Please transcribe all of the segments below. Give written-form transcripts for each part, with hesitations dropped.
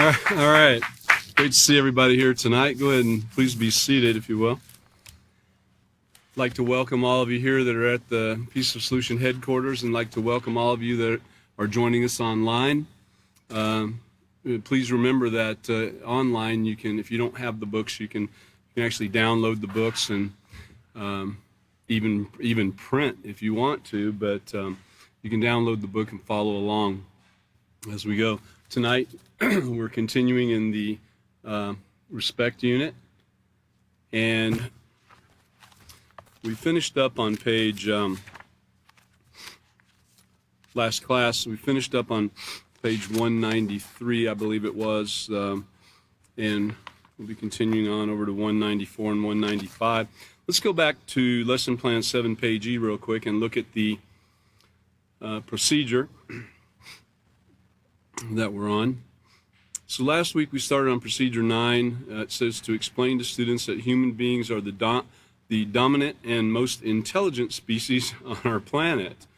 All right. Great to see everybody here tonight. Go ahead and please be seated, if you will. I'd like to welcome all of you here that are at the Peace of Solution headquarters, and like to welcome all of you that are joining us online. Please remember that online you can, if you don't have the books, you can actually download the books and even print if you want to, but you can download the book and follow along as we go. Tonight, we're continuing in the respect unit, and we finished up on page, last class, we finished up on page 193, I believe it was, and we'll be continuing on over to 194 and 195. Let's go back to Lesson Plan 7, page E real quick and look at the procedure that we're on. So last week we started on procedure 9. It says to explain to students that human beings are the dominant and most intelligent species on our planet.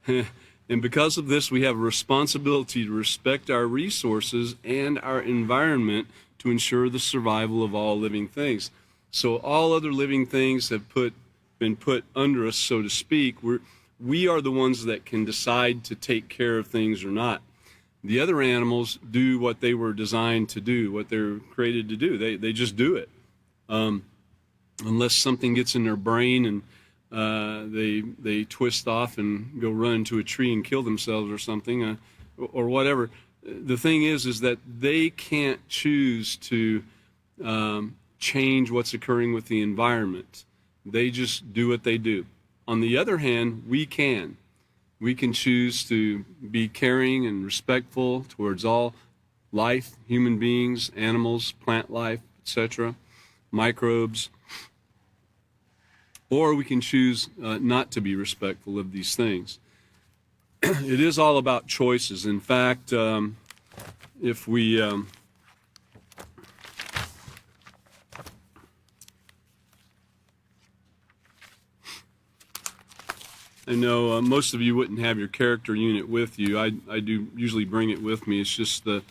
And because of this, we have a responsibility to respect our resources and our environment to ensure the survival of all living things. So all other living things have been put under us, so to speak. We are the ones that can decide to take care of things or not. The other animals do what they were designed to do, what they're created to do. They just do it. Unless something gets in their brain and they twist off and go run into a tree and kill themselves or something, or whatever. The thing is that they can't choose to change what's occurring with the environment. They just do what they do. On the other hand, we can. We can choose to be caring and respectful towards all life, human beings, animals, plant life, etc., microbes. Or we can choose not to be respectful of these things. It is all about choices. In fact, if we I know most of you wouldn't have your character unit with you. I do usually bring it with me. It's just the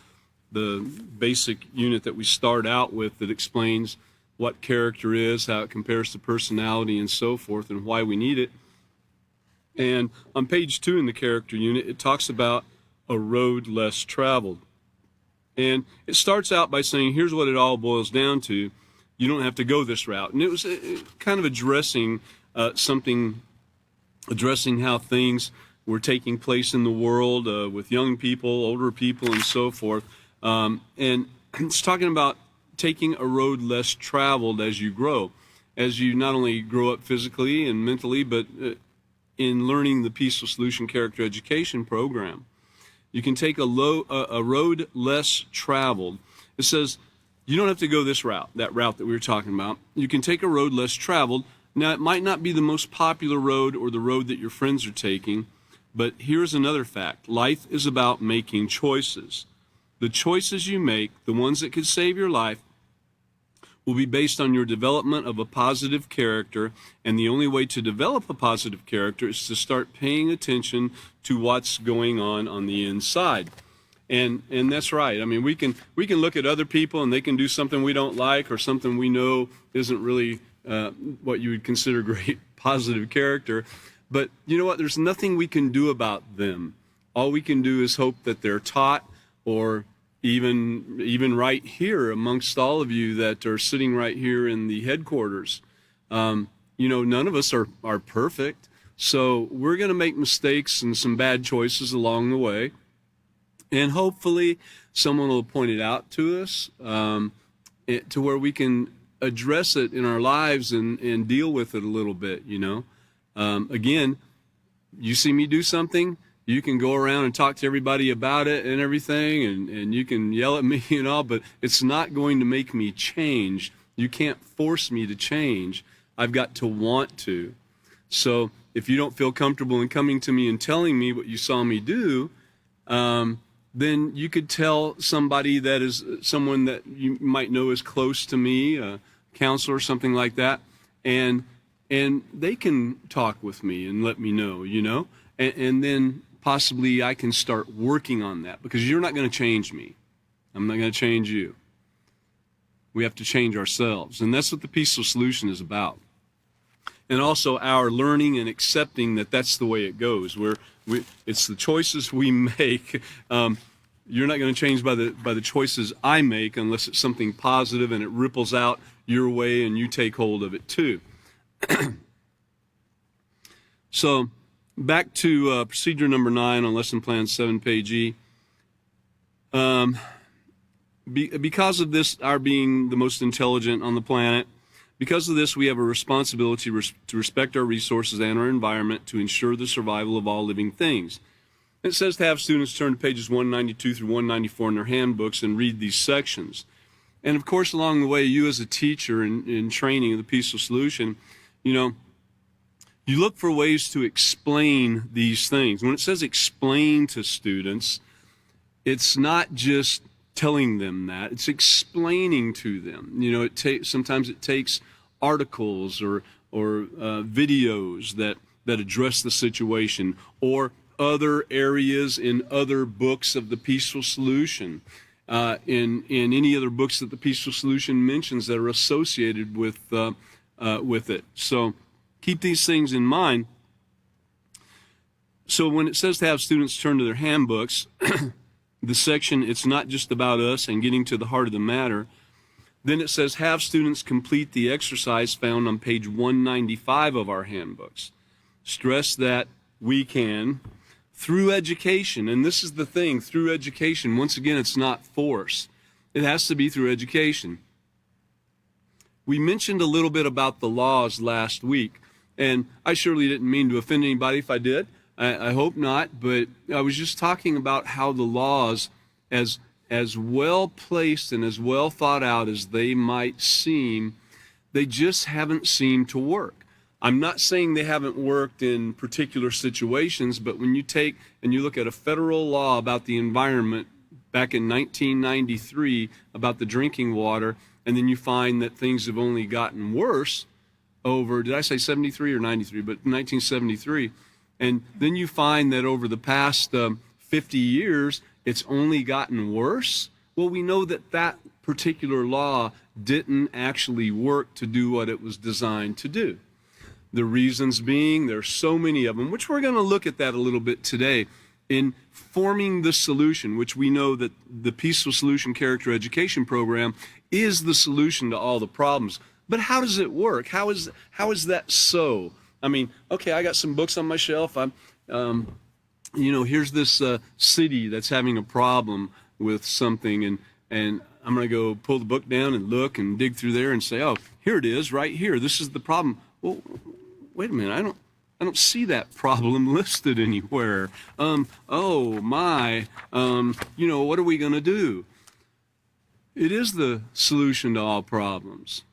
basic unit that we start out with that explains what character is, how it compares to personality and so forth, and why we need it. And on page 2 in the character unit, it talks about a road less traveled. And it starts out by saying, here's what it all boils down to. You don't have to go this route. And it was kind of addressing addressing how things were taking place in the world with young people, older people, and so forth. And it's talking about taking a road less traveled as you grow, as you not only grow up physically and mentally, but in learning the Peaceful Solution Character Education Program. You can take a road less traveled. It says you don't have to go this route, that route that we were talking about. You can take a road less traveled. Now, it might not be the most popular road or the road that your friends are taking, but here's another fact. Life is about making choices. The choices you make, the ones that could save your life, will be based on your development of a positive character, and the only way to develop a positive character is to start paying attention to what's going on the inside. And that's right. I mean, we can look at other people and they can do something we don't like or something we know isn't really what you would consider great positive character. But you know what? There's nothing we can do about them. All we can do is hope that they're taught, or even right here amongst all of you that are sitting right here in the headquarters. You know, none of us are perfect. So we're going to make mistakes and some bad choices along the way. And hopefully someone will point it out to us to where we can address it in our lives and deal with it a little bit, you know. Again, you see me do something, you can go around and talk to everybody about it and everything, and you can yell at me and all, but it's not going to make me change. You can't force me to change. I've got to want to. So if you don't feel comfortable in coming to me and telling me what you saw me do, then you could tell somebody that is someone that you might know is close to me, a counselor or something like that, and they can talk with me and let me know, you know, and then possibly I can start working on that, because you're not going to change me. I'm not going to change you. We have to change ourselves. And that's what the peaceful solution is about. And also our learning and accepting that that's the way it goes. It's the choices we make. You're not going to change by the choices I make unless it's something positive and it ripples out your way and you take hold of it too. So back to procedure number 9 on lesson plan 7, page E. Because of this, our being the most intelligent on the planet, because of this, we have a responsibility to respect our resources and our environment to ensure the survival of all living things. It says to have students turn to pages 192 through 194 in their handbooks and read these sections. And of course, along the way, you as a teacher in training of the peaceful solution, you look for ways to explain these things. When it says explain to students, it's not just telling them that, it's explaining to them. Sometimes it takes articles or videos that address the situation, or other areas in other books of the peaceful solution, in any other books that the peaceful solution mentions that are associated with it. So keep these things in mind. So when it says to have students turn to their handbooks, the section, it's not just about us and getting to the heart of the matter. Then it says have students complete the exercise found on page 195 of our handbooks. Stress that we can, through education, and this is the thing, through education. Once again, it's not force. It has to be through education. We mentioned a little bit about the laws last week, and I surely didn't mean to offend anybody if I did. I hope not, but I was just talking about how the laws, as well placed and as well thought out as they might seem, they just haven't seemed to work. I'm not saying they haven't worked in particular situations, but when you take and you look at a federal law about the environment back in 1993 about the drinking water, and then you find that things have only gotten worse over, did I say 73 or 93, but 1973. And then you find that over the past 50 years, it's only gotten worse. Well, we know that that particular law didn't actually work to do what it was designed to do. The reasons being, there's so many of them, which we're going to look at that a little bit today, in forming the solution, which we know that the Peaceful Solution Character Education Program is the solution to all the problems. But how does it work? How is that so? I mean, okay, I got some books on my shelf. Here's this city that's having a problem with something, and I'm going to go pull the book down and look and dig through there and say, oh, here it is, right here. This is the problem. Well, wait a minute, I don't see that problem listed anywhere. What are we going to do? It is the solution to all problems.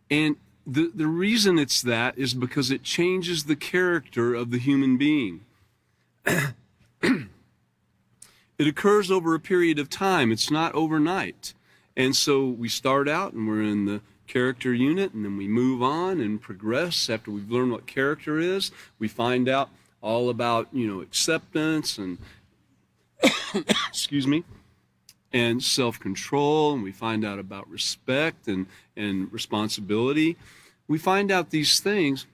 And the reason it's that is because it changes the character of the human being. It occurs over a period of time. It's not overnight. And so we start out and we're in the character unit, and then we move on and progress after we've learned what character is. We find out all about, acceptance and, and self-control, and we find out about respect and responsibility. We find out these things,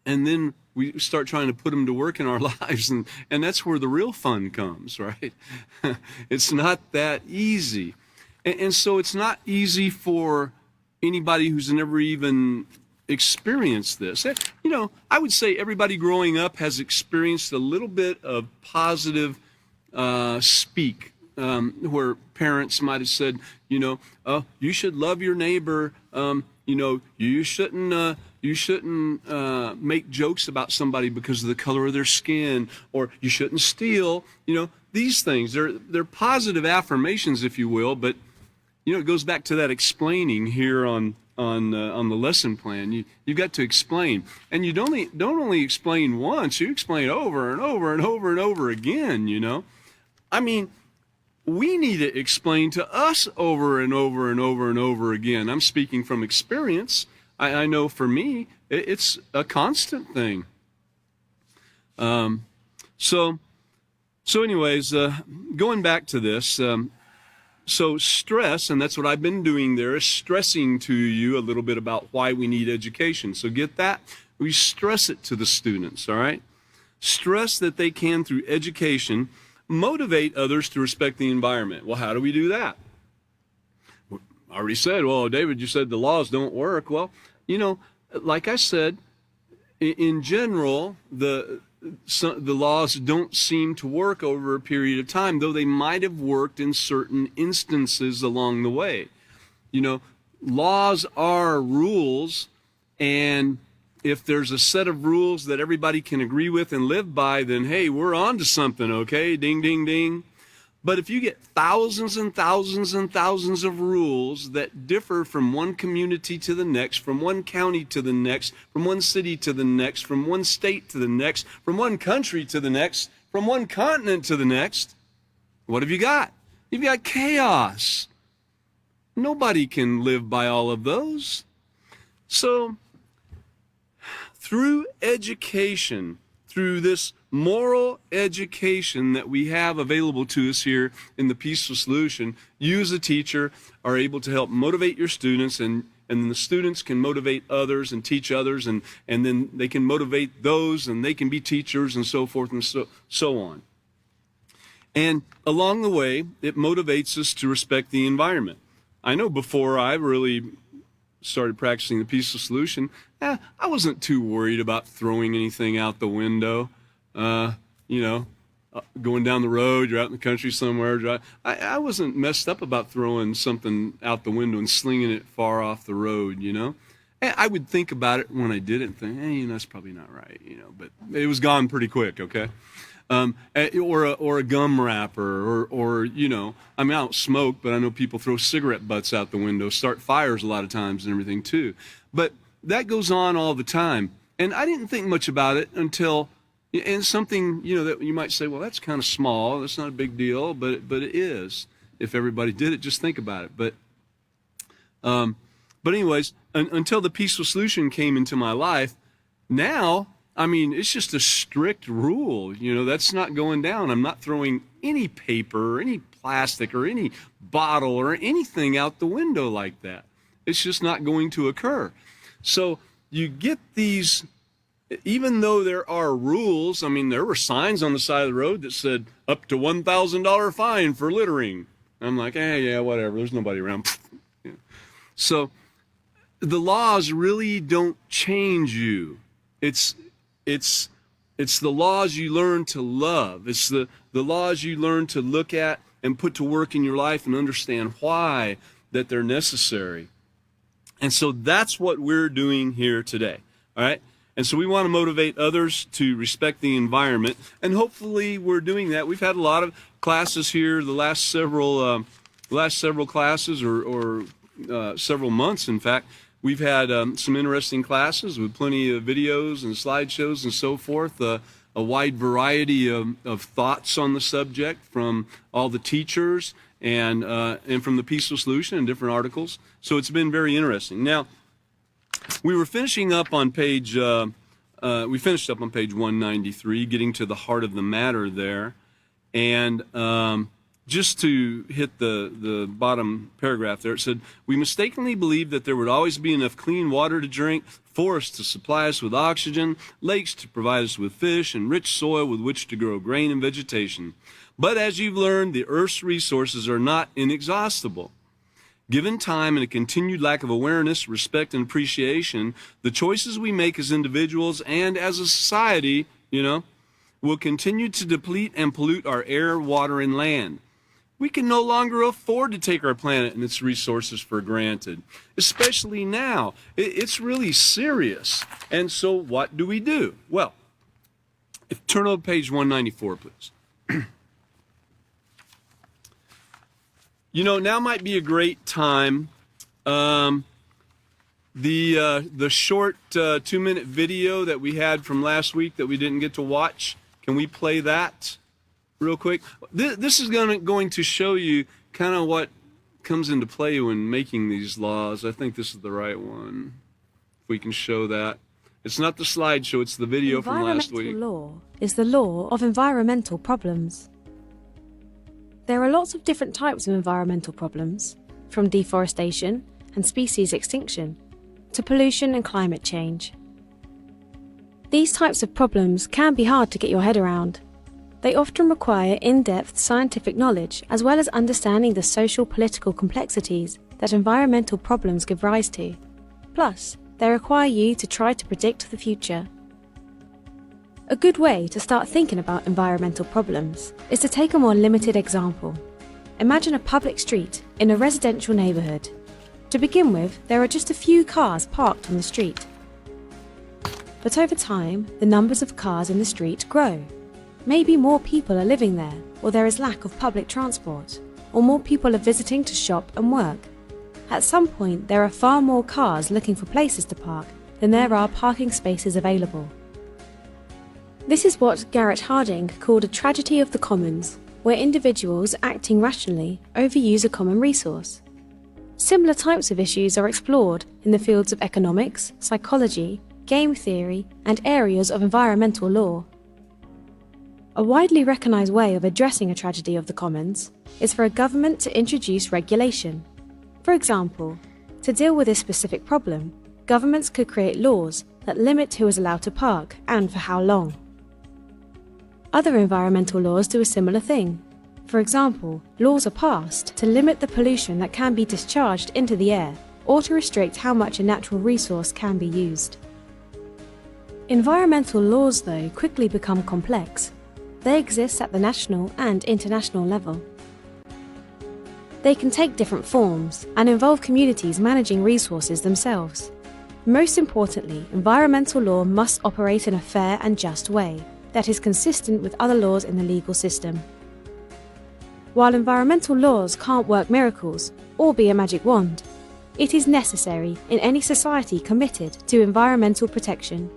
and then we start trying to put them to work in our lives, and that's where the real fun comes, right? It's not that easy. And so it's not easy for anybody who's never even experienced this. I would say everybody growing up has experienced a little bit of positive speak, where parents might have said, oh, you should love your neighbor, you shouldn't make jokes about somebody because of the color of their skin, or you shouldn't steal. These things, they're positive affirmations, if you will, but it goes back to that explaining here on the lesson plan. You've got to explain, and you don't only explain once. You explain over and over and over and over again. I mean, we need to explain to us over and over and over and over again. I'm speaking from experience. I know for me, it's a constant thing. So anyways, going back to this, So stress, and that's what I've been doing there, is stressing to you a little bit about why we need education. So get that? We stress it to the students, all right? Stress that they can, through education, motivate others to respect the environment. Well, how do we do that? I already said, well, David, you said the laws don't work. Well, you know, like I said, in general, the laws don't seem to work over a period of time, though they might have worked in certain instances along the way. You know, laws are rules, and if there's a set of rules that everybody can agree with and live by, then hey, we're on to something, okay? Ding, ding, ding. But if you get thousands and thousands and thousands of rules that differ from one community to the next, from one county to the next, from one city to the next, from one state to the next, from one country to the next, from one continent to the next, what have you got? You've got chaos. Nobody can live by all of those. So, through education, through this moral education that we have available to us here in the Peaceful Solution, you as a teacher are able to help motivate your students, and then the students can motivate others and teach others, and then they can motivate those, and they can be teachers, and so forth and so on. And along the way, it motivates us to respect the environment. I know before I really started practicing the Peaceful Solution, I wasn't too worried about throwing anything out the window. You know, going down the road, you're out in the country somewhere. I wasn't messed up about throwing something out the window and slinging it far off the road, you know. And I would think about it when I did it and think, hey, you know, that's probably not right, you know, but it was gone pretty quick, okay? Or a gum wrapper, or you know, I mean, I don't smoke, but I know people throw cigarette butts out the window, start fires a lot of times and everything too. But that goes on all the time. And I didn't think much about it until, and something, you know, that you might say, well, that's kind of small, that's not a big deal, but it is. If everybody did it, just think about it. But anyways, until the Peaceful Solution came into my life, now, I mean, it's just a strict rule. You know, that's not going down. I'm not throwing any paper or any plastic or any bottle or anything out the window like that. It's just not going to occur. So you get these, even though there are rules, I mean, there were signs on the side of the road that said up to $1,000 fine for littering. I'm like, hey, yeah, whatever. There's nobody around. Yeah. So the laws really don't change you. It's the laws you learn to love. It's the laws you learn to look at and put to work in your life and understand why that they're necessary. And so that's what we're doing here today, all right? And so we want to motivate others to respect the environment, and hopefully we're doing that. We've had a lot of classes here the last several classes, or several months, in fact. We've had some interesting classes with plenty of videos and slideshows and so forth, a wide variety of thoughts on the subject from all the teachers and from the Peaceful Solution and different articles. So it's been very interesting. Now, we were finishing up on page, we finished up on page 193, getting to the heart of the matter there. And just to hit the bottom paragraph there, it said, we mistakenly believed that there would always be enough clean water to drink, forests to supply us with oxygen, lakes to provide us with fish, and rich soil with which to grow grain and vegetation. But as you've learned, the Earth's resources are not inexhaustible. Given time and a continued lack of awareness, respect, and appreciation, the choices we make as individuals and as a society, you know, will continue to deplete and pollute our air, water, and land. We can no longer afford to take our planet and its resources for granted, especially now. It's really serious. And so what do? Well, turn over to page 194, please. You know, now might be a great time. The short 2-minute video that we had from last week that we didn't get to watch, can we play that real quick? This is going to show you kind of what comes into play when making these laws. I think this is the right one. If we can show that. It's not the slideshow, it's the video from last week. Environmental law is the law of environmental problems. There are lots of different types of environmental problems, from deforestation and species extinction to pollution and climate change. These types of problems can be hard to get your head around. They often require in-depth scientific knowledge as well as understanding the social-political complexities that environmental problems give rise to. Plus, they require you to try to predict the future. A good way to start thinking about environmental problems is to take a more limited example. Imagine a public street in a residential neighborhood. To begin with, there are just a few cars parked on the street. But over time, the numbers of cars in the street grow. Maybe more people are living there, or there is lack of public transport, or more people are visiting to shop and work. At some point, there are far more cars looking for places to park than there are parking spaces available. This is what Garrett Harding called a tragedy of the commons, where individuals acting rationally overuse a common resource. Similar types of issues are explored in the fields of economics, psychology, game theory, and areas of environmental law. A widely recognized way of addressing a tragedy of the commons is for a government to introduce regulation. For example, to deal with this specific problem, governments could create laws that limit who is allowed to park and for how long. Other environmental laws do a similar thing. For example, laws are passed to limit the pollution that can be discharged into the air or to restrict how much a natural resource can be used. Environmental laws, though, quickly become complex. They exist at the national and international level. They can take different forms and involve communities managing resources themselves. Most importantly, environmental law must operate in a fair and just way that is consistent with other laws in the legal system. While environmental laws can't work miracles or be a magic wand, it is necessary in any society committed to environmental protection.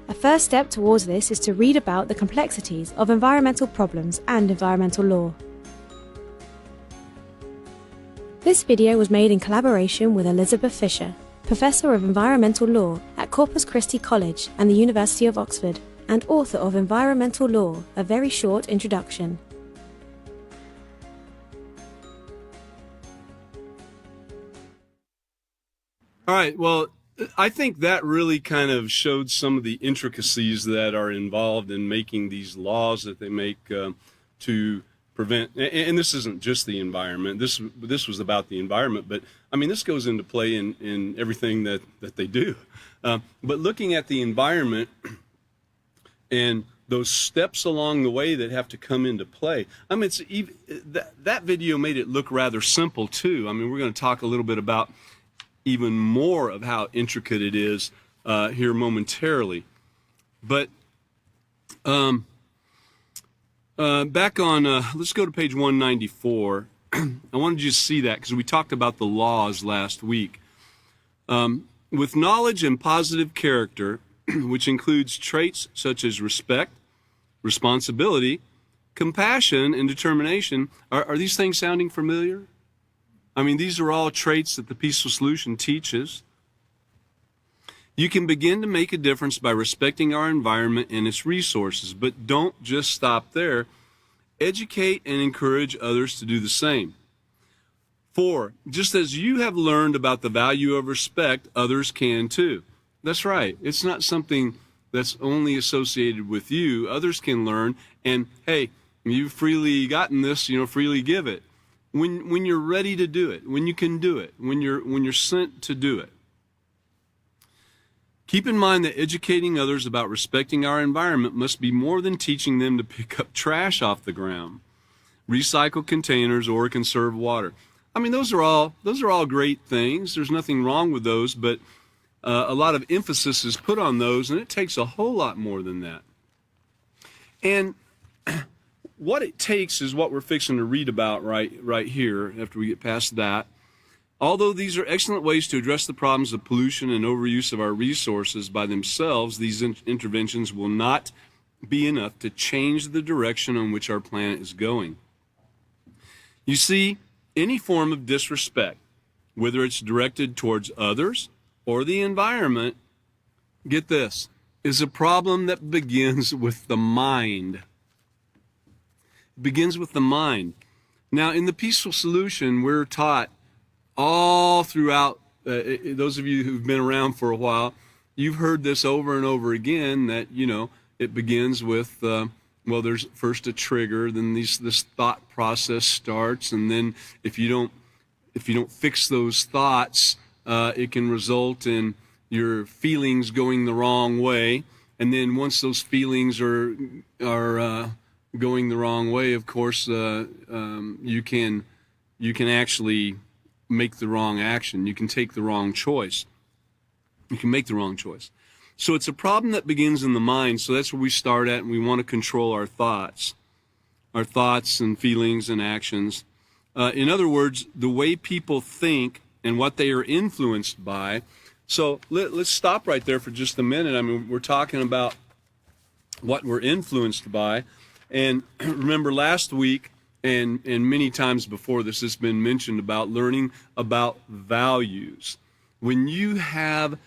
A first step towards this is to read about the complexities of environmental problems and environmental law. This video was made in collaboration with Elizabeth Fisher, Professor of Environmental Law at Corpus Christi College and the University of Oxford, and author of Environmental Law, A Very Short Introduction. All right, well, I think that really kind of showed some of the intricacies that are involved in making these laws that they make to prevent, and this isn't just the environment, this was about the environment, but I mean, this goes into play in everything that they do. But looking at the environment and those steps along the way that have to come into play. I mean, that video made it look rather simple too. I mean, we're going to talk a little bit about even more of how intricate it is here momentarily. But back on, let's go to page 194. I wanted you to see that because we talked about the laws last week. With knowledge and positive character, which includes traits such as respect, responsibility, compassion, and determination. Are these things sounding familiar? I mean, these are all traits that the Peaceful Solution teaches. You can begin to make a difference by respecting our environment and its resources, but don't just stop there. Educate and encourage others to do the same. 4, just as you have learned about the value of respect, others can too. That's right. It's not something that's only associated with you. Others can learn, and hey, you've freely gotten this, freely give it. When you're ready to do it, when you can do it, when you're sent to do it. Keep in mind that educating others about respecting our environment must be more than teaching them to pick up trash off the ground, recycle containers, or conserve water. I mean, those are all great things. There's nothing wrong with those, but a lot of emphasis is put on those, and it takes a whole lot more than that. And what it takes is what we're fixing to read about right here after we get past that. Although these are excellent ways to address the problems of pollution and overuse of our resources by themselves, these interventions will not be enough to change the direction on which our planet is going. You see, any form of disrespect, whether it's directed towards others or the environment, get this, is a problem that begins with the mind. It begins with the mind. Now, in the peaceful solution, we're taught all throughout, those of you who've been around for a while, you've heard this over and over again, that, it begins with, well, there's first a trigger, then this thought process starts, and then if you don't fix those thoughts, it can result in your feelings going the wrong way. And then once those feelings are going the wrong way, of course, you can actually make the wrong action. You can take the wrong choice. You can make the wrong choice. So it's a problem that begins in the mind. So that's where we start at, and we want to control our thoughts and feelings and actions. In other words, the way people think and what they are influenced by. So let's stop right there for just a minute. I mean, we're talking about what we're influenced by. And remember last week and many times before this has been mentioned about learning about values. When you have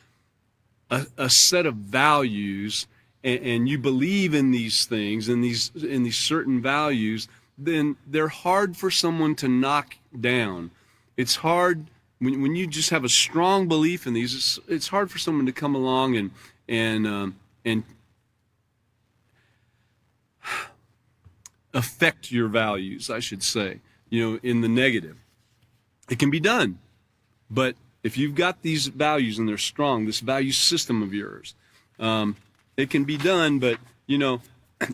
a set of values and you believe in these things, in these certain values, then they're hard for someone to knock down. It's hard when you just have a strong belief in these. It's hard for someone to come along and affect your values, I should say, in the negative. It can be done, but if you've got these values and they're strong, this value system of yours, it can be done, but,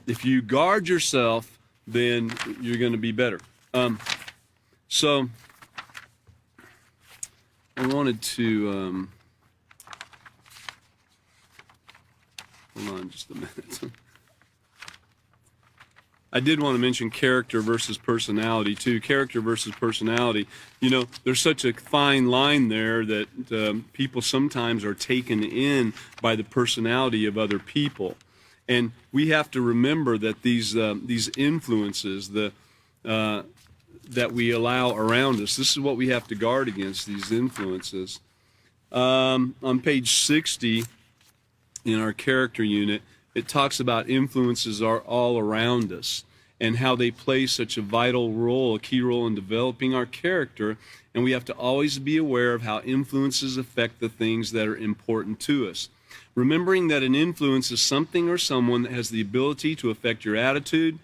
if you guard yourself, then you're going to be better. So I wanted to, hold on just a minute. I did want to mention character versus personality, too. Character versus personality. There's such a fine line there that people sometimes are taken in by the personality of other people. And we have to remember that these influences that we allow around us, this is what we have to guard against, these influences. On page 60 in our character unit, it talks about influences are all around us and how they play such a vital role, a key role in developing our character. And we have to always be aware of how influences affect the things that are important to us. Remembering that an influence is something or someone that has the ability to affect your attitude.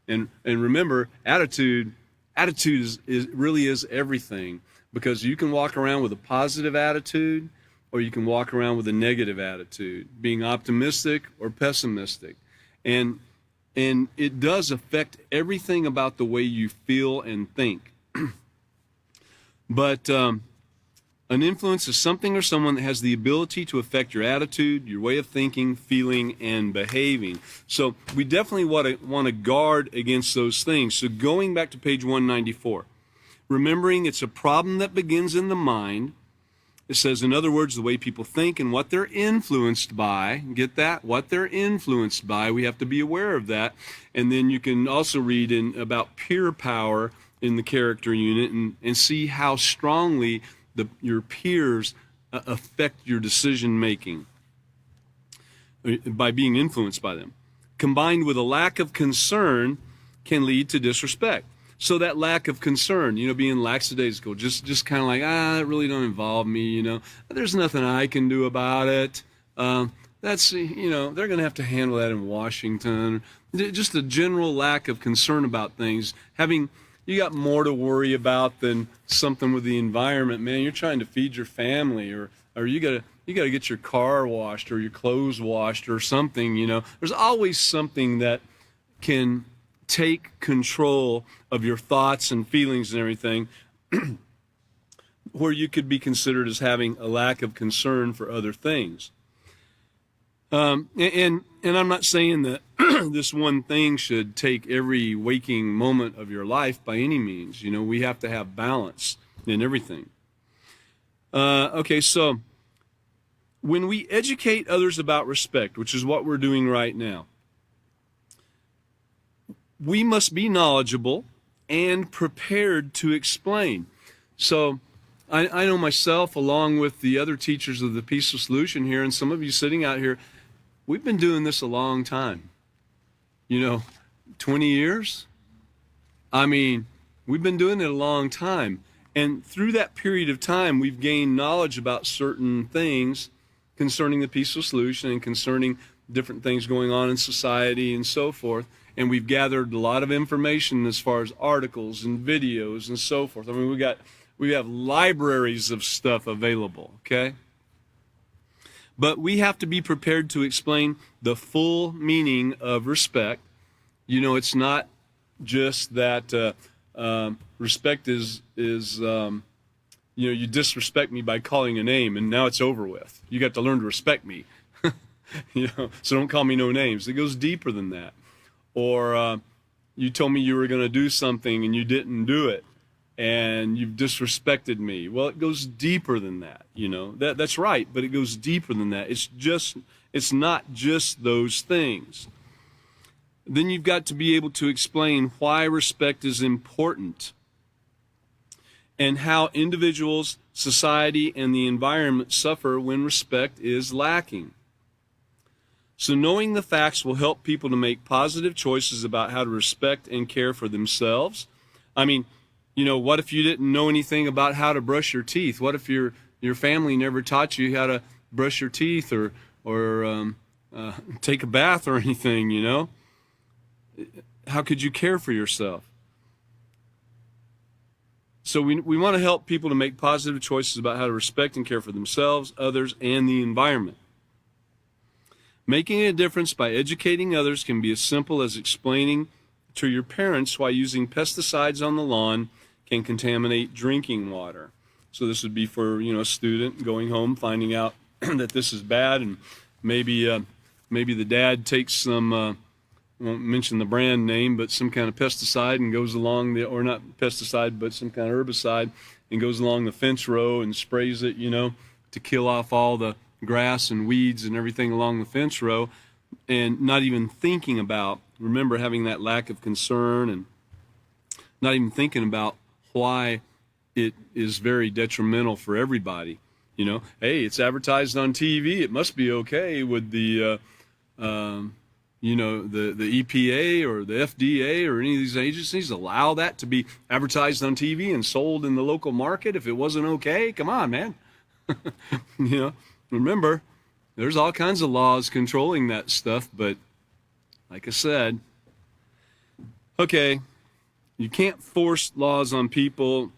And remember, attitude really is everything, because you can walk around with a positive attitude, or you can walk around with a negative attitude, being optimistic or pessimistic. And it does affect everything about the way you feel and think. But an influence is something or someone that has the ability to affect your attitude, your way of thinking, feeling, and behaving. So we definitely want to guard against those things. So going back to page 194, remembering it's a problem that begins in the mind. It says, in other words, the way people think and what they're influenced by. Get that? What they're influenced by. We have to be aware of that. And then you can also read about peer power in the character unit and see how strongly your peers affect your decision making by being influenced by them. Combined with a lack of concern can lead to disrespect. So that lack of concern, being lackadaisical, just kind of like, it really don't involve me, there's nothing I can do about it. That's, they're going to have to handle that in Washington. Just a general lack of concern about things. You got more to worry about than something with the environment, man. You're trying to feed your family, or you got to get your car washed or your clothes washed or something, There's always something that can take control of your thoughts and feelings and everything, where you could be considered as having a lack of concern for other things. And I'm not saying that this one thing should take every waking moment of your life by any means. We have to have balance in everything. Okay, so when we educate others about respect, which is what we're doing right now, we must be knowledgeable and prepared to explain. So I know myself, along with the other teachers of the Peaceful Solution here, and some of you sitting out here, we've been doing this a long time. 20 years? I mean, We've been doing it a long time. And through that period of time, we've gained knowledge about certain things concerning the peaceful solution and concerning different things going on in society and so forth. And we've gathered a lot of information as far as articles and videos and so forth. I mean, we have libraries of stuff available, okay? But we have to be prepared to explain the full meaning of respect. You know, it's not just that respect is you know, you disrespect me by calling a name and now it's over with. You got to learn to respect me. You know, so don't call me no names. It goes deeper than that. Or you told me you were going to do something and you didn't do it, and you've disrespected me. Well, it goes deeper than that. You know, that's right, but it goes deeper than that. It's not just those things. Then you've got to be able to explain why respect is important and how individuals, society, and the environment suffer when respect is lacking. So knowing the facts will help people to make positive choices about how to respect and care for themselves. I mean, you know, what if you didn't know anything about how to brush your teeth? What if your family never taught you how to brush your teeth or take a bath or anything, you know? How could you care for yourself? So we want to help people to make positive choices about how to respect and care for themselves, others, and the environment. Making a difference by educating others can be as simple as explaining to your parents why using pesticides on the lawn can contaminate drinking water. So this would be for, you know, a student going home, finding out that this is bad, and maybe the dad takes some, I won't mention the brand name, but some kind of pesticide and goes along or not pesticide, but some kind of herbicide, and goes along the fence row and sprays it, you know, to kill off all the grass and weeds and everything along the fence row, and not even thinking about, remember, having that lack of concern and not even thinking about why it is very detrimental for everybody. You know, hey, it's advertised on TV, it must be okay. Would the you know, the EPA or the FDA or any of these agencies allow that to be advertised on TV and sold in the local market if it wasn't okay? Come on, man. You know, remember, there's all kinds of laws controlling that stuff, but like I said, okay, you can't force laws on people.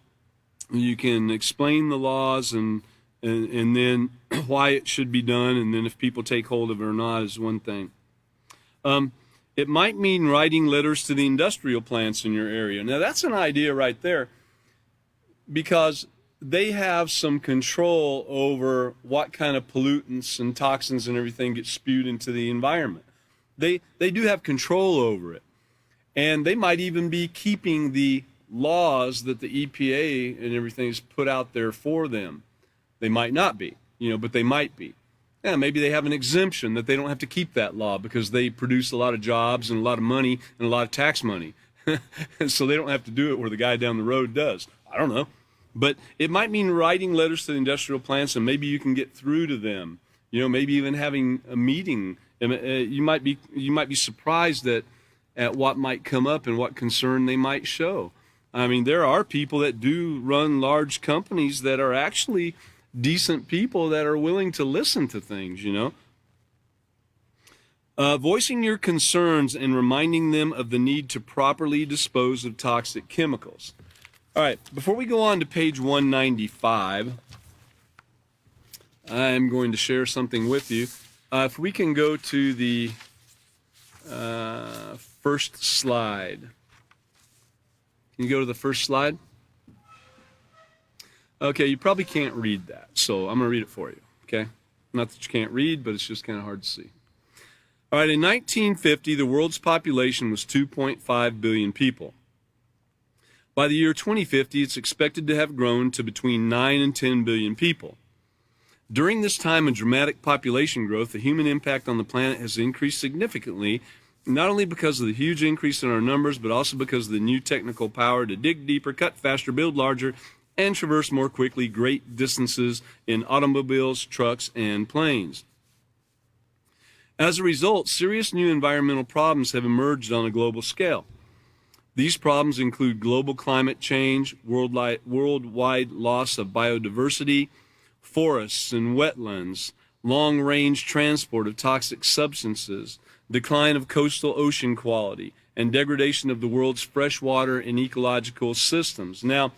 You can explain the laws and then why it should be done, and then if people take hold of it or not is one thing. It might mean writing letters to the industrial plants in your area. Now, that's an idea right there, because they have some control over what kind of pollutants and toxins and everything get spewed into the environment. They do have control over it. And they might even be keeping the laws that the EPA and everything has put out there for them. They might not be, you know, but they might be. Yeah, maybe they have an exemption that they don't have to keep that law because they produce a lot of jobs and a lot of money and a lot of tax money. And so they don't have to do it where the guy down the road does. I don't know. But it might mean writing letters to the industrial plants, and maybe you can get through to them. You know, maybe even having a meeting. You might be surprised at what might come up and what concern they might show. I mean, there are people that do run large companies that are actually decent people that are willing to listen to things, you know. Voicing your concerns and reminding them of the need to properly dispose of toxic chemicals. All right, before we go on to page 195, I'm going to share something with you. If we can go to the first slide. Can you go to the first slide? Okay, you probably can't read that, so I'm going to read it for you, okay? Not that you can't read, but it's just kind of hard to see. All right, in 1950, the world's population was 2.5 billion people. By the year 2050, it's expected to have grown to between 9 and 10 billion people. During this time of dramatic population growth, the human impact on the planet has increased significantly, not only because of the huge increase in our numbers, but also because of the new technical power to dig deeper, cut faster, build larger, and traverse more quickly great distances in automobiles, trucks, and planes. As a result, serious new environmental problems have emerged on a global scale. These problems include global climate change, worldwide loss of biodiversity, forests and wetlands, long-range transport of toxic substances, decline of coastal ocean quality, and degradation of the world's freshwater and ecological systems. Now,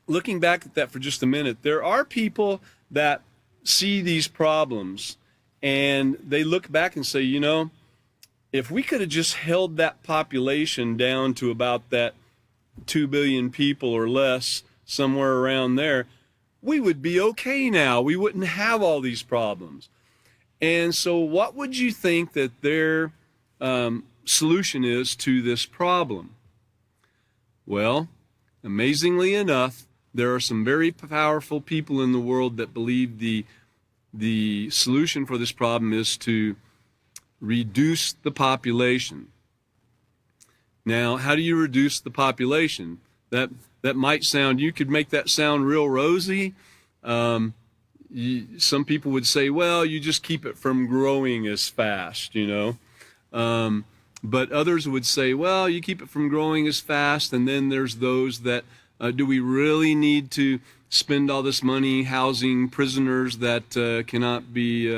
looking back at that for just a minute, there are people that see these problems and they look back and say, you know, if we could have just held that population down to about that 2 billion people or less, somewhere around there, we would be okay now. We wouldn't have all these problems. And so what would you think that their solution is to this problem? Well, amazingly enough, there are some very powerful people in the world that believe the solution for this problem is to reduce the population. Now, how do you reduce the population? That might sound, you could make that sound real rosy. Some people would say, well, you just keep it from growing as fast, you know. But others would say, well, you keep it from growing as fast. And then there's those that, do we really need to spend all this money housing prisoners that cannot be,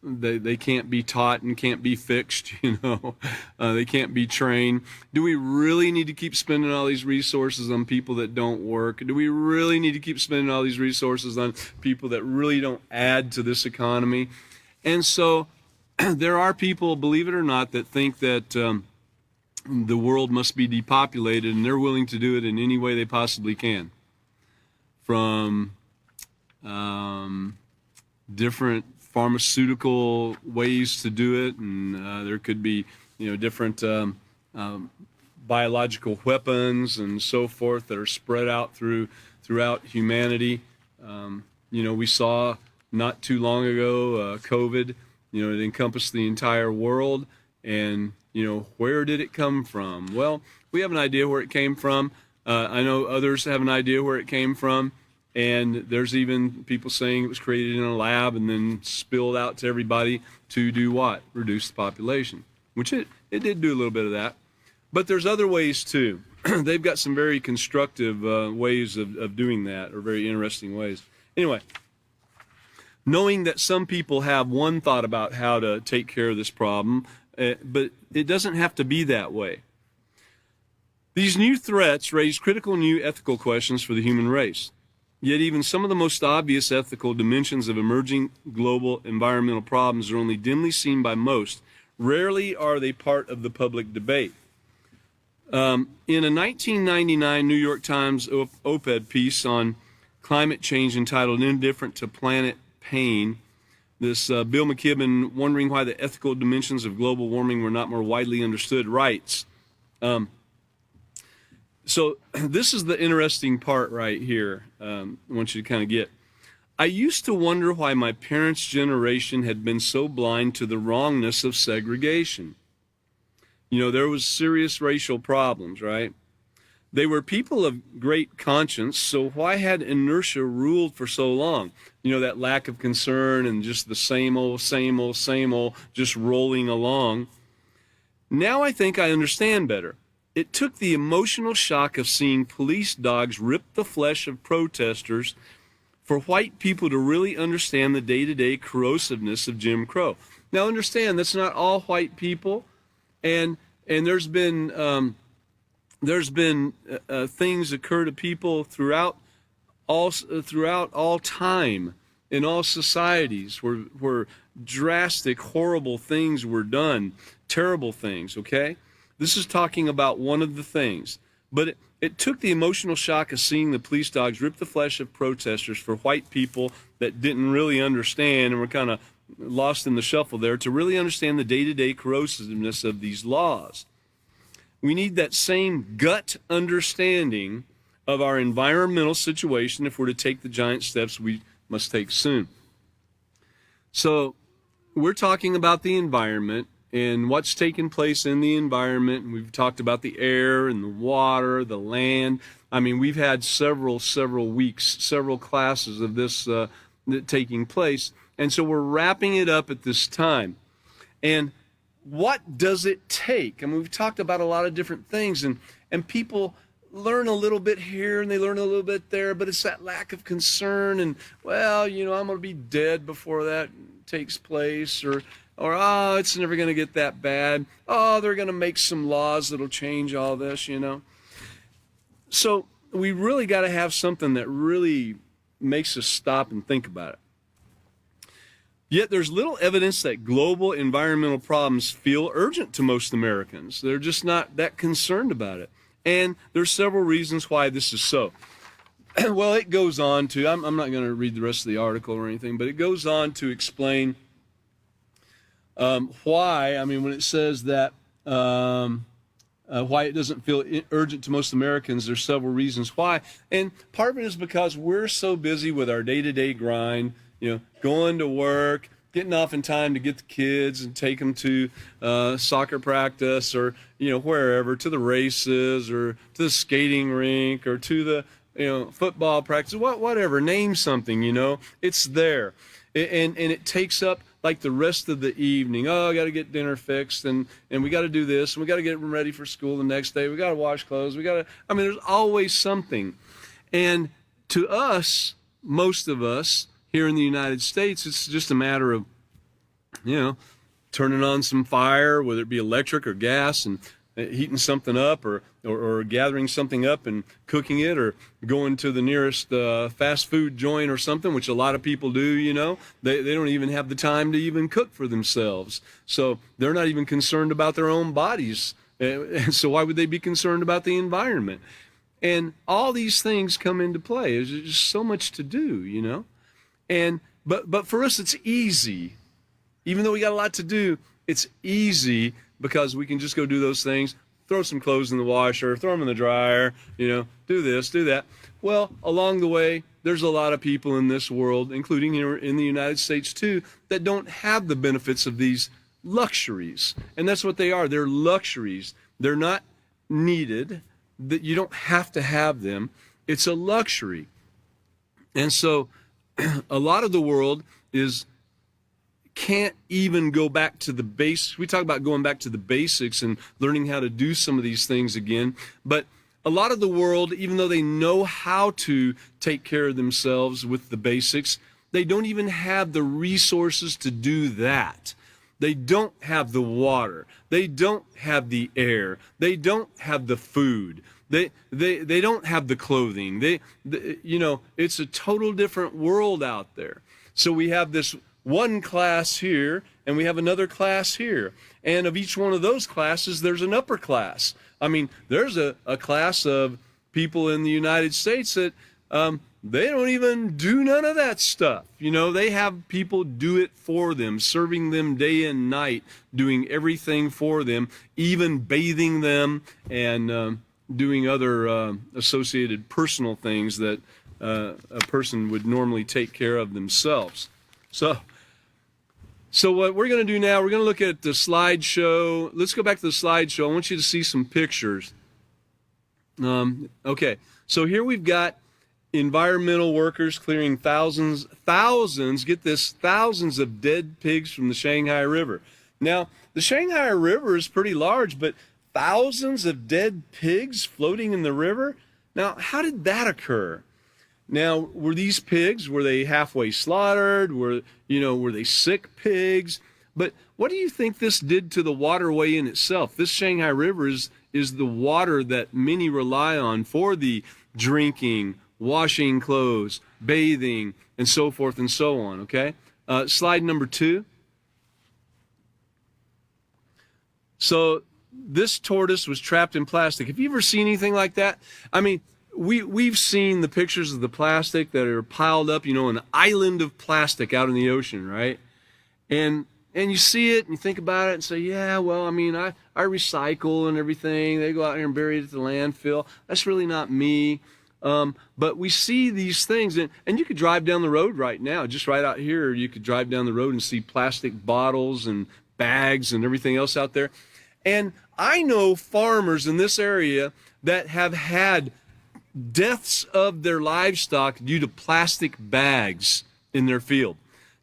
they can't be taught and can't be fixed, you know. They can't be trained. Do we really need to keep spending all these resources on people that don't work? Do we really need to keep spending all these resources on people that really don't add to this economy? And so there are people, believe it or not, that think that the world must be depopulated, and they're willing to do it in any way they possibly can. From different pharmaceutical ways to do it, and there could be, you know, different biological weapons and so forth that are spread out throughout humanity. You know, we saw not too long ago COVID. You know, it encompassed the entire world, and you know, where did it come from? Well, we have an idea where it came from. I know others have an idea where it came from. And there's even people saying it was created in a lab and then spilled out to everybody to do what? Reduce the population, which it did do a little bit of that. But there's other ways too. They've got some very constructive ways of doing that, or very interesting ways. Anyway, knowing that some people have one thought about how to take care of this problem, but it doesn't have to be that way. These new threats raise critical new ethical questions for the human race. Yet even some of the most obvious ethical dimensions of emerging global environmental problems are only dimly seen by most. Rarely are they part of the public debate. In a 1999 New York Times op-ed piece on climate change entitled Indifferent to Planet Pain, this Bill McKibben, wondering why the ethical dimensions of global warming were not more widely understood, writes, so this is the interesting part right here. I want you to kind of get. I used to wonder why my parents' generation had been so blind to the wrongness of segregation. You know, there was serious racial problems, right? They were people of great conscience, so why had inertia ruled for so long? You know, that lack of concern and just the same old, just rolling along. Now I think I understand better. It took the emotional shock of seeing police dogs rip the flesh of protesters for white people to really understand the day-to-day corrosiveness of Jim Crow. Now understand, that's not all white people, and there's been things occur to people throughout all time in all societies where drastic, horrible things were done, terrible things. Okay. This is talking about one of the things. But it took the emotional shock of seeing the police dogs rip the flesh of protesters for white people that didn't really understand and were kind of lost in the shuffle there to really understand the day-to-day corrosiveness of these laws. We need that same gut understanding of our environmental situation if we're to take the giant steps we must take soon. So we're talking about the environment and what's taking place in the environment. And we've talked about the air and the water, the land. I mean, we've had several weeks, several classes of this taking place. And so we're wrapping it up at this time. And what does it take? I mean, we've talked about a lot of different things, and people learn a little bit here and they learn a little bit there, but it's that lack of concern and, well, I'm going to be dead before that takes place, or oh, it's never going to get that bad. Oh, they're going to make some laws that'll change all this, So we really got to have something that really makes us stop and think about it. Yet there's little evidence that global environmental problems feel urgent to most Americans. They're just not that concerned about it. And there's several reasons why this is so. Well, it goes on to, I'm not going to read the rest of the article or anything, but it goes on to explain why, when it says that why it doesn't feel urgent to most Americans, there's several reasons why. And part of it is because we're so busy with our day-to-day grind, going to work, getting off in time to get the kids and take them to soccer practice or, wherever, to the races or to the skating rink or to the, football practice, whatever, name something, it's there. And it takes up like the rest of the evening. Oh, I got to get dinner fixed and we got to do this and we got to get them ready for school the next day. We got to wash clothes. There's always something. And to us, most of us, here in the United States, it's just a matter of, turning on some fire, whether it be electric or gas, and heating something up or gathering something up and cooking it, or going to the nearest fast food joint or something, which a lot of people do, They don't even have the time to even cook for themselves. So they're not even concerned about their own bodies. So why would they be concerned about the environment? And all these things come into play. There's just so much to do, And but for us, it's easy. Even though we got a lot to do, it's easy because we can just go do those things, throw some clothes in the washer, throw them in the dryer, do this, do that. Well, along the way, there's a lot of people in this world, including here in the United States too, that don't have the benefits of these luxuries. And that's what they are. They're luxuries. They're not needed. That you don't have to have them. It's a luxury. And so a lot of the world can't even go back to the basics. We talk about going back to the basics and learning how to do some of these things again. But a lot of the world, even though they know how to take care of themselves with the basics, they don't even have the resources to do that. They don't have the water. They don't have the air. They don't have the food. They don't have the clothing. It's a total different world out there. So we have this one class here, and we have another class here. And of each one of those classes, there's an upper class. There's a class of people in the United States that they don't even do none of that stuff. They have people do it for them, serving them day and night, doing everything for them, even bathing them and doing other associated personal things that a person would normally take care of themselves. So what we're going to do now, we're going to look at the slideshow. Let's go back to the slideshow. I want you to see some pictures. Okay, so here we've got environmental workers clearing thousands, get this, thousands of dead pigs from the Shanghai River. Now, the Shanghai River is pretty large, but thousands of dead pigs floating in the river? Now, how did that occur? Now, were these pigs, were they halfway slaughtered? Were they sick pigs? But what do you think this did to the waterway in itself? This Shanghai River is the water that many rely on for the drinking, washing clothes, bathing, and so forth and so on, okay? Slide number 2. So this tortoise was trapped in plastic. Have you ever seen anything like that? We've seen the pictures of the plastic that are piled up, an island of plastic out in the ocean, right? And you see it and you think about it and say, yeah, well, I recycle and everything. They go out here and bury it at the landfill. That's really not me. But we see these things, and you could drive down the road right now, just right out here, you could drive down the road and see plastic bottles and bags and everything else out there. And I know farmers in this area that have had deaths of their livestock due to plastic bags in their field.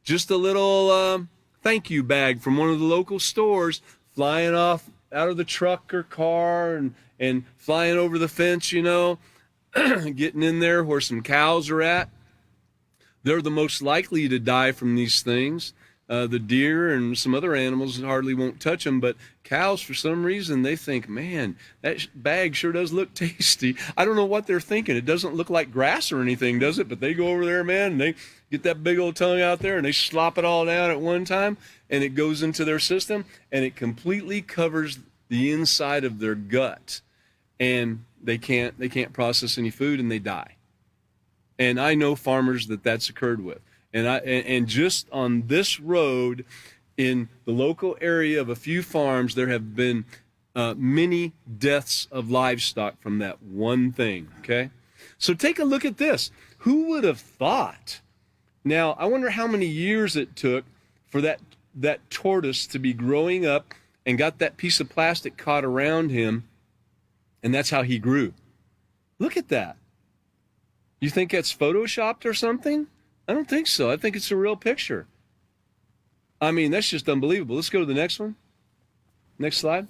Just a little thank you bag from one of the local stores flying off out of the truck or car and flying over the fence, you know, getting in there where some cows are at. They're the most likely to die from these things. The deer and some other animals hardly won't touch them, but cows, for some reason, they think, man, that bag sure does look tasty. I don't know what they're thinking. It doesn't look like grass or anything, does it? But they go over there, man, and they get that big old tongue out there, and they slop it all down at one time, and it goes into their system, and it completely covers the inside of their gut, and they can't process any food, and they die. And I know farmers that's occurred with. And just on this road in the local area of a few farms, there have been many deaths of livestock from that one thing, okay? So take a look at this. Who would have thought? Now, I wonder how many years it took for that tortoise to be growing up and got that piece of plastic caught around him, and that's how he grew. Look at that. You think that's photoshopped or something? I don't think so. I think it's a real picture. I mean, that's just unbelievable. Let's go to the next one. Next slide.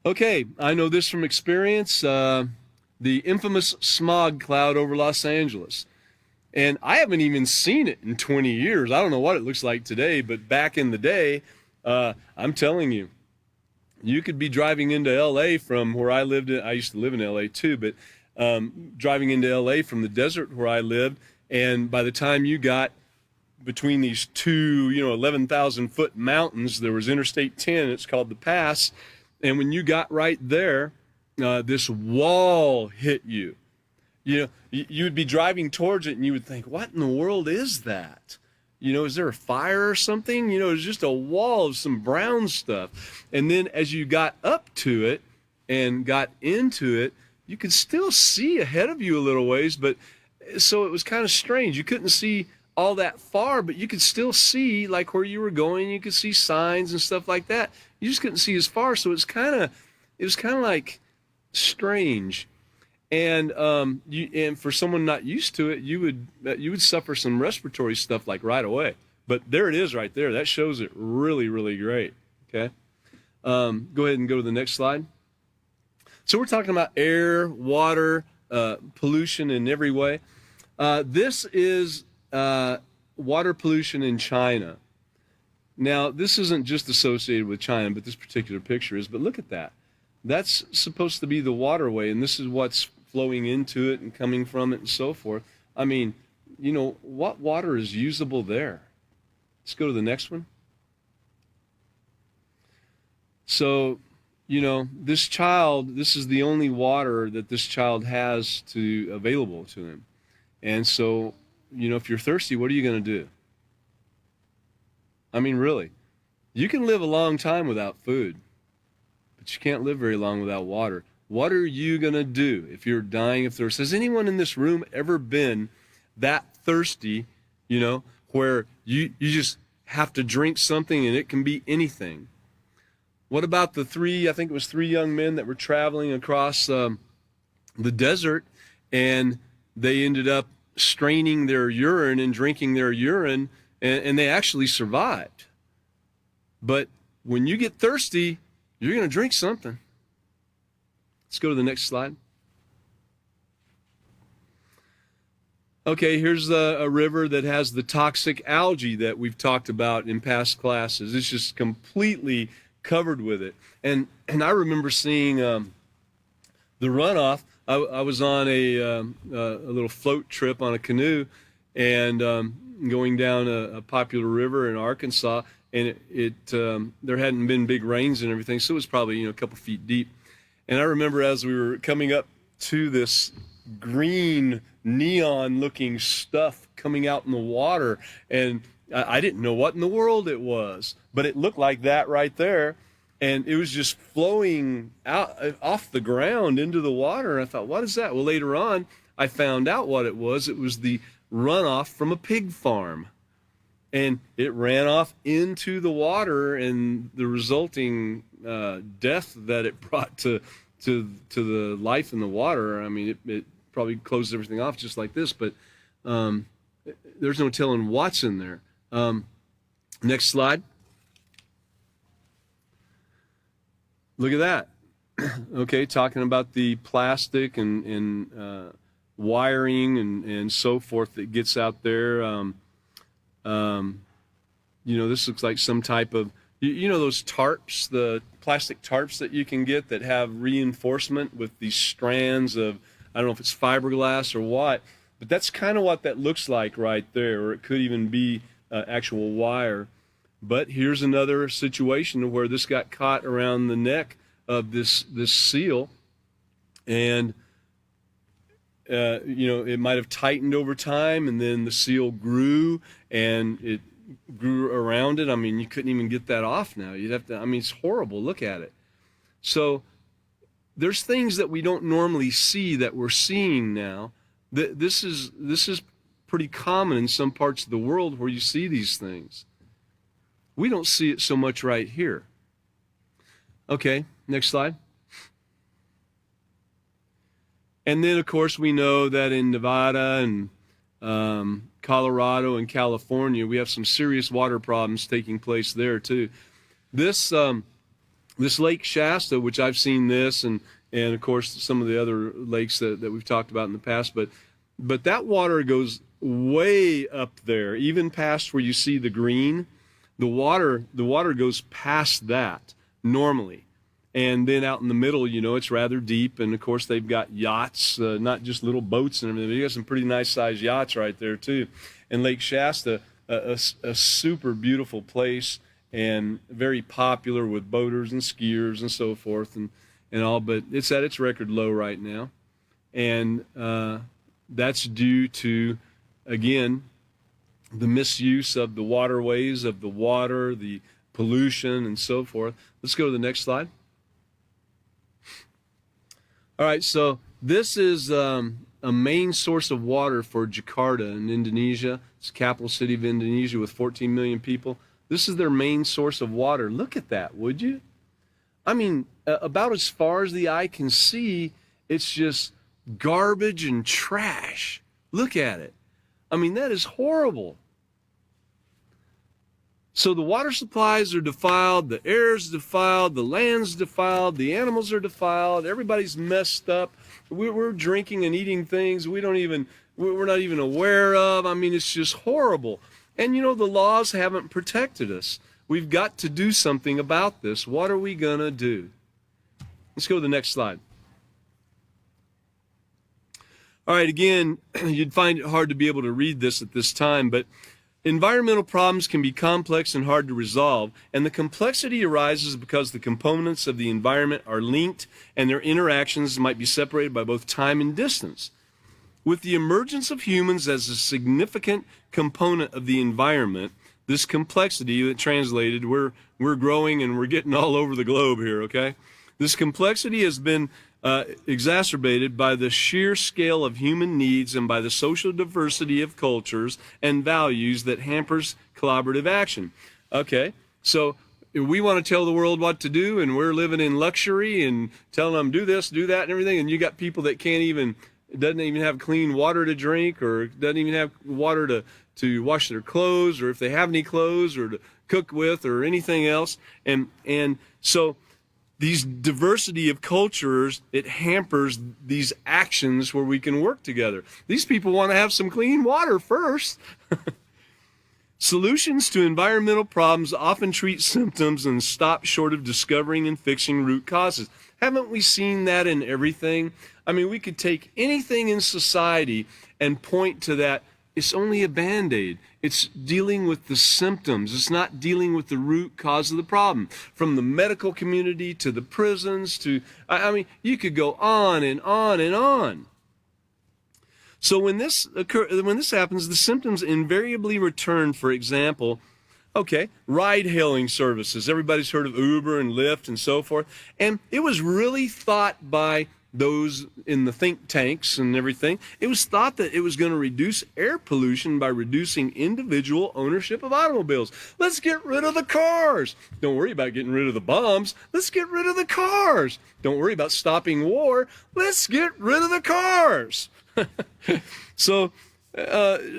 Okay, I know this from experience. The infamous smog cloud over Los Angeles. And I haven't even seen it in 20 years. I don't know what it looks like today, but back in the day, I'm telling you, you could be driving into L.A. from where I lived. I used to live in L.A. too, but driving into L.A. from the desert where I lived, and by the time you got between these two, 11,000-foot mountains, there was Interstate 10, it's called the Pass, and when you got right there, this wall hit you. You would be driving towards it, and you would think, what in the world is that? Is there a fire or something? It was just a wall of some brown stuff. And then as you got up to it and got into it, you could still see ahead of you a little ways, but so it was kind of strange. You couldn't see all that far, but you could still see like where you were going. You could see signs and stuff like that. You just couldn't see as far, so it was kind of like strange. And and for someone not used to it, you would suffer some respiratory stuff like right away. But there it is right there. That shows it really, really great. Okay, go ahead and go to the next slide. So we're talking about air, water, pollution in every way. This is water pollution in China. Now, this isn't just associated with China, but this particular picture is. But look at that. That's supposed to be the waterway, and this is what's flowing into it and coming from it and so forth. I mean, what water is usable there? Let's go to the next one. So, this child, this is the only water that this child has available to him. And so, if you're thirsty, what are you going to do? I mean, really, you can live a long time without food, but you can't live very long without water. What are you going to do if you're dying of thirst? Has anyone in this room ever been that thirsty, where you just have to drink something, and it can be anything? What about the three young men that were traveling across the desert, and they ended up straining their urine and drinking their urine, and they actually survived. But when you get thirsty, you're going to drink something. Let's go to the next slide. Okay, here's a river that has the toxic algae that we've talked about in past classes. It's just completely covered with it. And I remember seeing the runoff. I was on a little float trip on a canoe, and going down a popular river in Arkansas, and there hadn't been big rains and everything, so it was probably a couple feet deep. And I remember as we were coming up to this green neon-looking stuff coming out in the water, and I didn't know what in the world it was, but it looked like that right there, and it was just flowing out off the ground into the water. And I thought, what is that? Well, later on, I found out what it was. It was the runoff from a pig farm, and it ran off into the water, and the resulting death that it brought to the life in the water. I mean, it probably closed everything off just like this, but there's no telling what's in there. Next slide. Look at that. Okay, talking about the plastic and wiring and so forth that gets out there. This looks like some type of, those tarps, the plastic tarps that you can get that have reinforcement with these strands of, I don't know if it's fiberglass or what, but that's kind of what that looks like right there, or it could even be actual wire. But here's another situation where this got caught around the neck of this seal, and it might have tightened over time, and then the seal grew and it grew around it. I mean, you couldn't even get that off now. You'd have to, I mean, it's horrible. Look at it. So there's things that we don't normally see that we're seeing now. This is pretty common in some parts of the world where you see these things. We don't see it so much right here. Okay, next slide. And then, of course, we know that in Nevada and Colorado and California, we have some serious water problems taking place there too. This Lake Shasta, which I've seen this, and of course some of the other lakes that we've talked about in the past, but that water goes way up there, even past where you see the green. The water goes past that normally. And then out in the middle, it's rather deep. And, of course, they've got yachts, not just little boats and everything. They got some pretty nice-sized yachts right there, too. And Lake Shasta, a super beautiful place and very popular with boaters and skiers and so forth and all. But it's at its record low right now. And that's due to, again, the misuse of the waterways, of the water, the pollution, and so forth. Let's go to the next slide. All right, so this is a main source of water for Jakarta in Indonesia. It's the capital city of Indonesia with 14 million people. This is their main source of water. Look at that, would you? I mean, about as far as the eye can see, it's just garbage and trash. Look at it. I mean, that is horrible. So the water supplies are defiled, the air is defiled, the land's defiled, the animals are defiled, everybody's messed up. We're drinking and eating things we're not even aware of. I mean, it's just horrible. And the laws haven't protected us. We've got to do something about this. What are we going to do? Let's go to the next slide. All right, again, you'd find it hard to be able to read this at this time, but environmental problems can be complex and hard to resolve, and the complexity arises because the components of the environment are linked and their interactions might be separated by both time and distance. With the emergence of humans as a significant component of the environment, this complexity that translated, we're growing and we're getting all over the globe here, okay? This complexity has been exacerbated by the sheer scale of human needs and by the social diversity of cultures and values that hampers collaborative action. Okay, so we want to tell the world what to do, and we're living in luxury and telling them do this, do that, and everything, and you got people that doesn't even have clean water to drink, or doesn't even have water to wash their clothes, or if they have any clothes, or to cook with, or anything else, and so these diversity of cultures, it hampers these actions where we can work together. These people want to have some clean water first. Solutions to environmental problems often treat symptoms and stop short of discovering and fixing root causes. Haven't we seen that in everything? I mean, we could take anything in society and point to that. It's only a Band-Aid. It's dealing with the symptoms. It's not dealing with the root cause of the problem. From the medical community to the prisons to, I mean, you could go on and on and on. So when this happens, the symptoms invariably return. For example, ride-hailing services. Everybody's heard of Uber and Lyft and so forth. And it was really thought by those in the think tanks and everything, it was thought that it was going to reduce air pollution by reducing individual ownership of automobiles. Let's get rid of the cars. Don't worry about getting rid of the bombs. Let's get rid of the cars. Don't worry about stopping war. Let's get rid of the cars. So,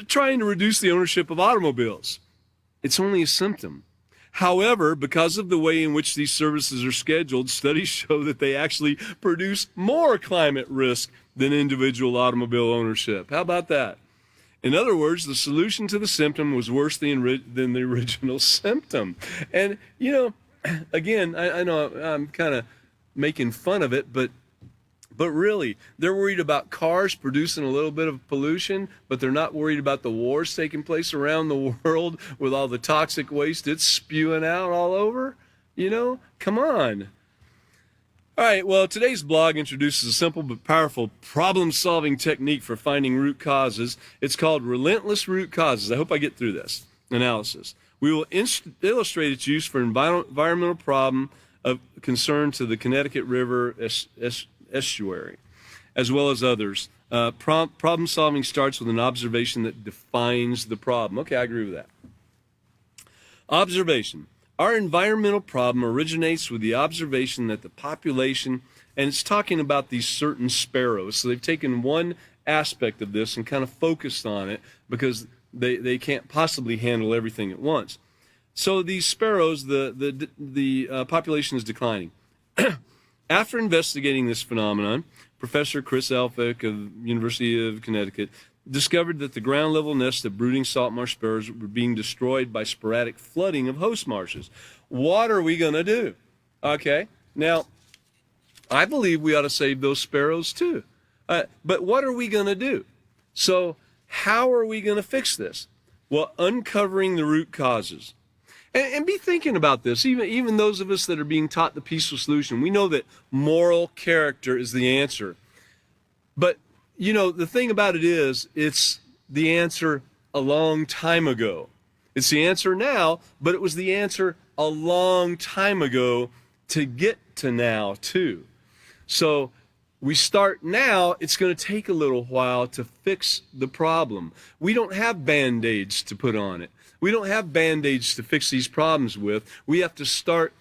trying to reduce the ownership of automobiles. It's only a symptom. However, because of the way in which these services are scheduled, studies show that they actually produce more climate risk than individual automobile ownership. How about that? In other words, the solution to the symptom was worse than the original symptom. And, again, I know I'm kind of making fun of it, but really, they're worried about cars producing a little bit of pollution, but they're not worried about the wars taking place around the world with all the toxic waste it's spewing out all over. Come on. All right, well, today's blog introduces a simple but powerful problem-solving technique for finding root causes. It's called Relentless Root Causes. I hope I get through this analysis. We will illustrate its use for environmental problem of concern to the Connecticut River estuary, as well as others. Problem solving starts with an observation that defines the problem. Okay, I agree with that. Observation. Our environmental problem originates with the observation that the population, and it's talking about these certain sparrows. So they've taken one aspect of this and kind of focused on it because they can't possibly handle everything at once. So these sparrows, the population is declining. After investigating this phenomenon, Professor Chris Elphick of University of Connecticut discovered that the ground level nests of brooding salt marsh sparrows were being destroyed by sporadic flooding of host marshes. What are we going to do? Okay, now, I believe we ought to save those sparrows too. But what are we going to do? So how are we going to fix this? Well, uncovering the root causes. And be thinking about this, even those of us that are being taught the peaceful solution. We know that moral character is the answer. But, the thing about it is, it's the answer a long time ago. It's the answer now, but it was the answer a long time ago to get to now, too. So we start now, it's going to take a little while to fix the problem. We don't have Band-Aids to put on it. We don't have Band-Aids to fix these problems with. We have to start.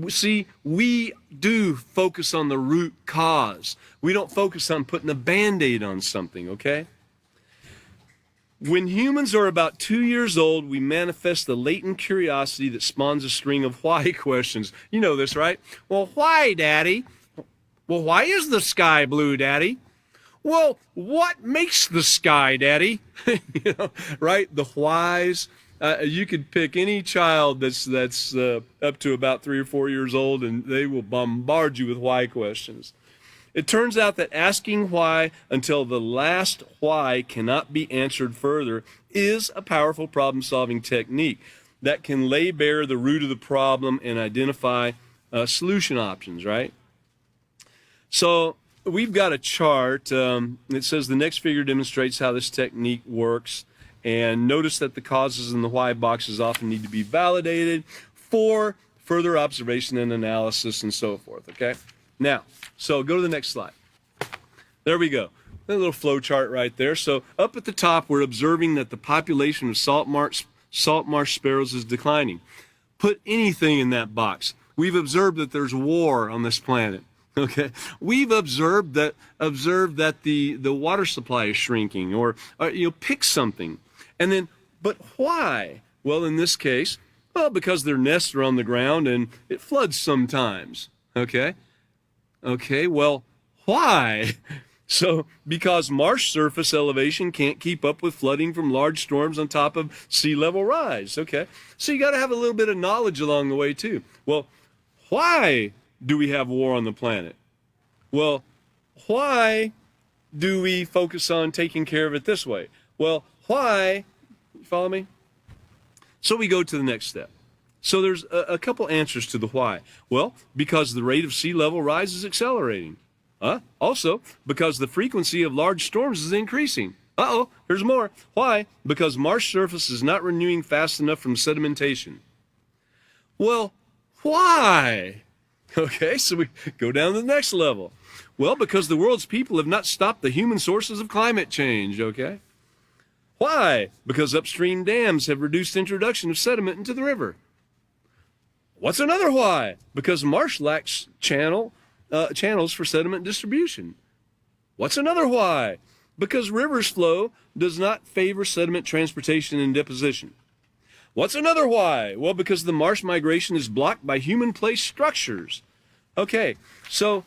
See, we do focus on the root cause. We don't focus on putting a Band-Aid on something, okay? When humans are about 2 years old, we manifest the latent curiosity that spawns a string of why questions. You know this, right? Well, why, Daddy? Well, why is the sky blue, Daddy? Well, what makes the sky, Daddy? Right? The whys. You could pick any child that's up to about 3 or 4 years old, and they will bombard you with why questions. It turns out that asking why until the last why cannot be answered further is a powerful problem-solving technique that can lay bare the root of the problem and identify solution options, right? So we've got a chart. It says the next figure demonstrates how this technique works. And notice that the causes in the why boxes often need to be validated for further observation and analysis and so forth, okay? Now, so go to the next slide. There we go. A little flow chart right there. So up at the top, we're observing that the population of salt marsh sparrows is declining. Put anything in that box. We've observed that there's war on this planet. Okay, we've observed that the water supply is shrinking, or pick something, and then, but why? Well, in this case, because their nests are on the ground and it floods sometimes. Okay, well, why? So, because marsh surface elevation can't keep up with flooding from large storms on top of sea level rise. Okay, so you got to have a little bit of knowledge along the way too. Well, why do we have war on the planet? Well, why do we focus on taking care of it this way? Well, why? You follow me? So we go to the next step. So there's a couple answers to the why. Well, because the rate of sea level rise is accelerating. Also, because the frequency of large storms is increasing. Here's more. Why? Because marsh surface is not renewing fast enough from sedimentation. Well, why? Okay, so we go down to the next level. Well, because the world's people have not stopped the human sources of climate change, okay? Why? Because upstream dams have reduced introduction of sediment into the river. What's another why? Because marsh lacks channels for sediment distribution. What's another why? Because rivers flow does not favor sediment transportation and deposition. What's another why? Well, because the Mars migration is blocked by human-placed structures. Okay, so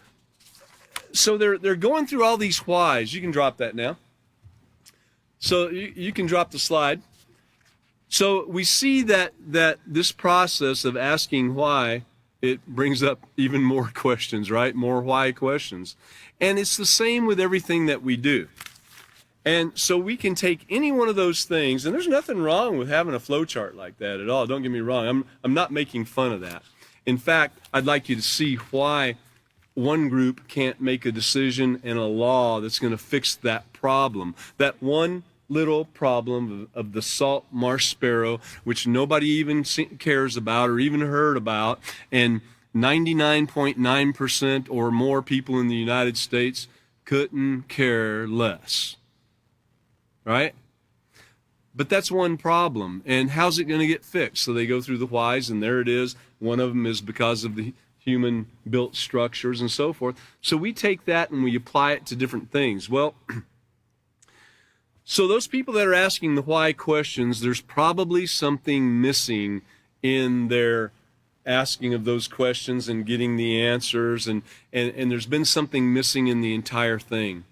they're going through all these whys. You can drop that now. So you can drop the slide. So we see that this process of asking why, it brings up even more questions, right? More why questions. And it's the same with everything that we do. And so we can take any one of those things, and there's nothing wrong with having a flow chart like that at all. Don't get me wrong. I'm not making fun of that. In fact, I'd like you to see why one group can't make a decision and a law that's going to fix that problem. That one little problem of the salt marsh sparrow, which nobody even cares about or even heard about, and 99.9% or more people in the United States couldn't care less. Right? But that's one problem. And how's it going to get fixed? So they go through the whys, and there it is. One of them is because of the human-built structures and so forth. So we take that and we apply it to different things. Well, so those people that are asking the why questions, there's probably something missing in their asking of those questions and getting the answers, and there's been something missing in the entire thing.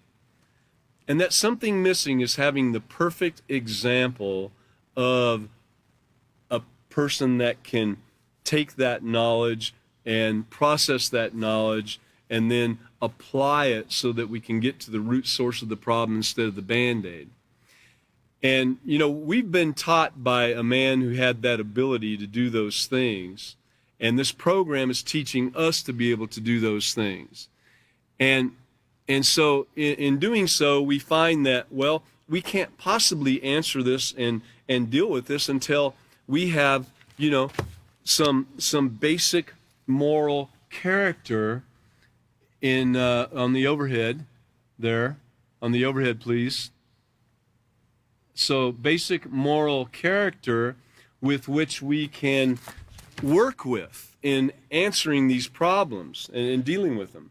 And that something missing is having the perfect example of a person that can take that knowledge and process that knowledge and then apply it so that we can get to the root source of the problem instead of the Band-Aid. And, you know, we've been taught by a man who had that ability to do those things. And this program is teaching us to be able to do those things. And so in doing so, we find that, well, we can't possibly answer this and deal with this until we have, you know, some basic moral character in on the overhead there. On the overhead, please. So basic moral character with which we can work with in answering these problems and dealing with them.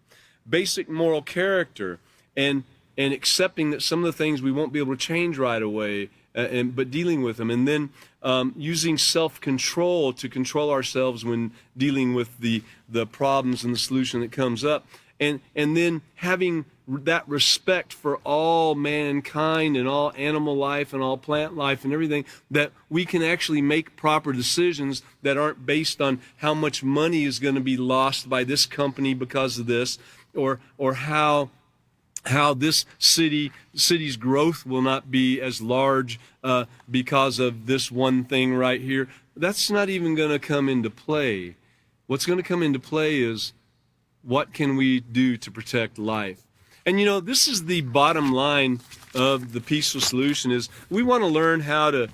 Basic moral character and accepting that some of the things we won't be able to change right away, but dealing with them, and then using self-control to control ourselves when dealing with the problems and the solution that comes up, and then having that respect for all mankind and all animal life and all plant life and everything, that we can actually make proper decisions that aren't based on how much money is going to be lost by this company because of this, or how this city's growth will not be as large because of this one thing right here. That's not even going to come into play. What's going to come into play is, what can we do to protect life? And you know, this is the bottom line of the peaceful solution, is we want to learn how to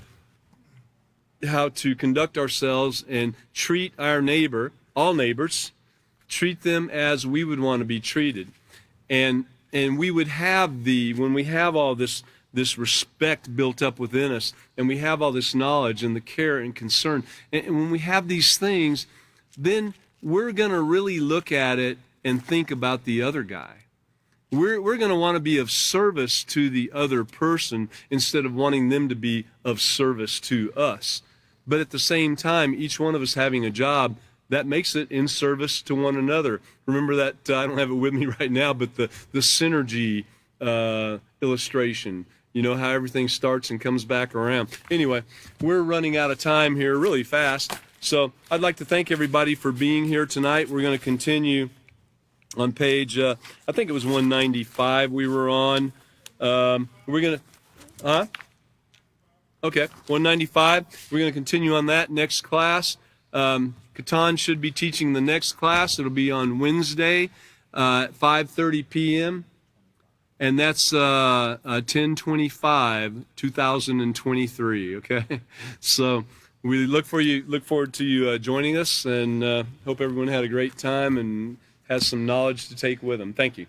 conduct ourselves and treat our neighbor, all neighbors, treat them as we would want to be treated. And we would have when we have all this respect built up within us, and we have all this knowledge and the care and concern, and when we have these things, then we're going to really look at it and think about the other guy. We're going to want to be of service to the other person instead of wanting them to be of service to us. But at the same time, each one of us having a job, that makes it in service to one another. Remember that, I don't have it with me right now, but the synergy illustration, you know, how everything starts and comes back around. Anyway, we're running out of time here really fast. So I'd like to thank everybody for being here tonight. We're going to continue on page, I think it was 195 we were on. We're going to, Okay, 195. We're going to continue on that next class. Katan should be teaching the next class. It'll be on Wednesday at 5:30 p.m. And that's 10/25/2023. Okay, so we look forward to you joining us, and hope everyone had a great time and has some knowledge to take with them. Thank you.